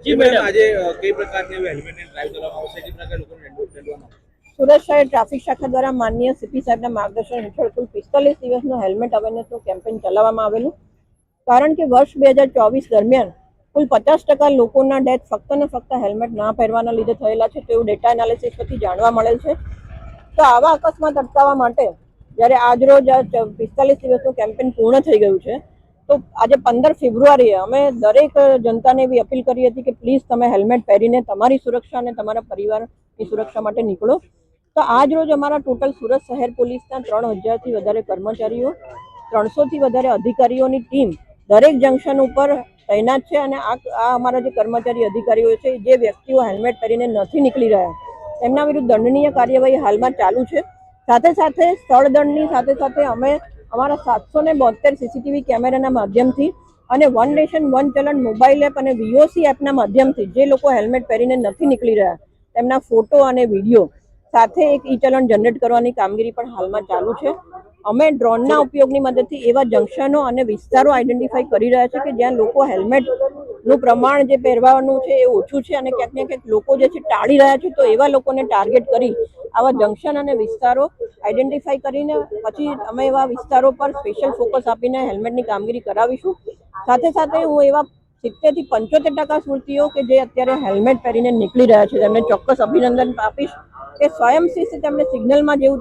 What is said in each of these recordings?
જી madam, આજે કઈ પ્રકારની હેલ્મેટ ડ્રાઈવ કરવામાં આવશે, કઈ પ્રકાર લોકોને દંડવામાં આવશે? સુરત શહેર ટ્રાફિક શાખા દ્વારા માનનીય સીપી સાહેબના માર્ગદર્શન હેઠળ કુલ 45 દિવસનું હેલ્મેટ અવેરનેસનું કેમ્પેઇન ચલાવવામાં આવેલું. કારણ કે વર્ષ 2024 દરમિયાન કુલ 50% લોકોના ડેથ ફક્ત ને ફક્ત હેલ્મેટ ના પહેરવાના લીધે થયેલા છે તેવું ડેટા એનાલિસિસ પરથી જાણવા મળેલ છે. તો આવા અકસ્માત અટકાવવા માટે જ્યારે આજરોજ 45 દિવસનું કેમ્પેઇન પૂર્ણ થઈ ગયું છે, તો આજે 15 ફેબ્રુઆરીએ અમે દરેક જનતાને એવી અપીલ કરી હતી કે પ્લીઝ તમે હેલ્મેટ પહેરીને તમારી સુરક્ષા અને તમારા પરિવારની સુરક્ષા માટે નીકળો. તો આજ રોજ અમારા ટોટલ સુરત શહેર પોલીસના 3000થી વધારે કર્મચારીઓ, 300થી વધારે અધિકારીઓની ટીમ દરેક જંકશન ઉપર તૈનાત છે અને આ અમારા જે કર્મચારી અધિકારીઓ છે, જે વ્યક્તિઓ હેલ્મેટ પહેરીને નથી નીકળી રહ્યા તેમના વિરુદ્ધ દંડનીય કાર્યવાહી હાલમાં ચાલુ છે. સાથે સાથે સ્થળ દંડની સાથે સાથે અમે અમારા 772 સીસીટીવી કેમેરાના માધ્યમથી અને વન નેશન વન ચલણ મોબાઈલ એપ અને વીઓસી એપના માધ્યમથી જે લોકો હેલ્મેટ પહેરીને નથી નીકળી રહ્યા તેમના ફોટો અને વિડીયો સાથે એક ઈ ચલણ જનરેટ કરવાની કામગીરી પણ હાલમાં ચાલુ છે. અમે ડ્રોનના ઉપયોગની મદદથી એવા જંકશનો અને વિસ્તારો આઈડેન્ટિફાઈ કરી રહ્યા છે કે જ્યાં લોકો હેલ્મેટનું પ્રમાણ જે પહેરવાનું છે એ ઓછું છે અને ક્યાંક ને ક્યાંક લોકો જે છે ટાળી રહ્યા છે. તો એવા લોકોને ટાર્ગેટ કરી આવા જંકશન અને વિસ્તારો આઈડેન્ટિફાઈ કરીને પછી અમે એવા વિસ્તારો પર સ્પેશિયલ ફોકસ આપીને હેલ્મેટની કામગીરી કરાવીશું. સાથે સાથે હું એવા 70 થી 75% સ્મૃતિઓ કે જે અત્યારે હેલ્મેટ પહેરીને નીકળી રહ્યા છે તેમને ચોક્કસ અભિનંદન આપીશ કે સ્વયંશિસ્ત તેમણે સિગ્નલમાં જેવું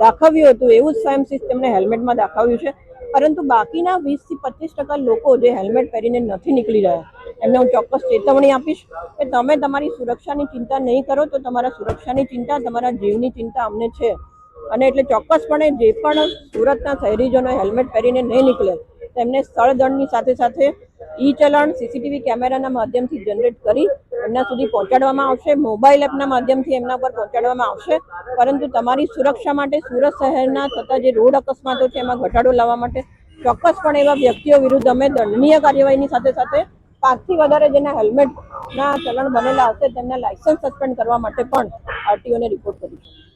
દાખવ્યું હતું એવું જ સ્વયંશિસ્ત તેમણે હેલ્મેટમાં દાખવ્યું છે. પરંતુ બાકીના 20 થી 25% લોકો જે હેલ્મેટ પહેરીને નથી નીકળી રહ્યા એમને હું ચોક્કસ ચેતવણી આપીશ કે તમે તમારી સુરક્ષાની ચિંતા નહીં કરો તો તમારા સુરક્ષાની ચિંતા, તમારા જીવની ચિંતા અમને છે. અને એટલે ચોક્કસપણે જે પણ સુરતના શહેરીજનો હેલ્મેટ પહેરીને નહીં નીકળે તેમને સ્થળ દંડની સાથે સાથે ઈ ચલણ સીસીટીવી કેમેરાના માધ્યમથી જનરેટ કરી એમના સુધી પહોંચાડવામાં આવશે. મોબાઈલ એપના માધ્યમથી એમના પર પહોંચાડવામાં આવશે. પરંતુ તમારી સુરક્ષા માટે સુરત શહેરના થતા જે રોડ અકસ્માતો છે એમાં ઘટાડો લાવવા માટે ચોક્કસપણે એવા વ્યક્તિઓ વિરુદ્ધ અમે દંડનીય કાર્યવાહીની સાથે સાથે 5 થી વધારે જેના હેલ્મેટના ચલણ બનેલા હશે તેમના લાયસન્સ સસ્પેન્ડ કરવા માટે પણ આરટીઓને રિપોર્ટ કરીશું.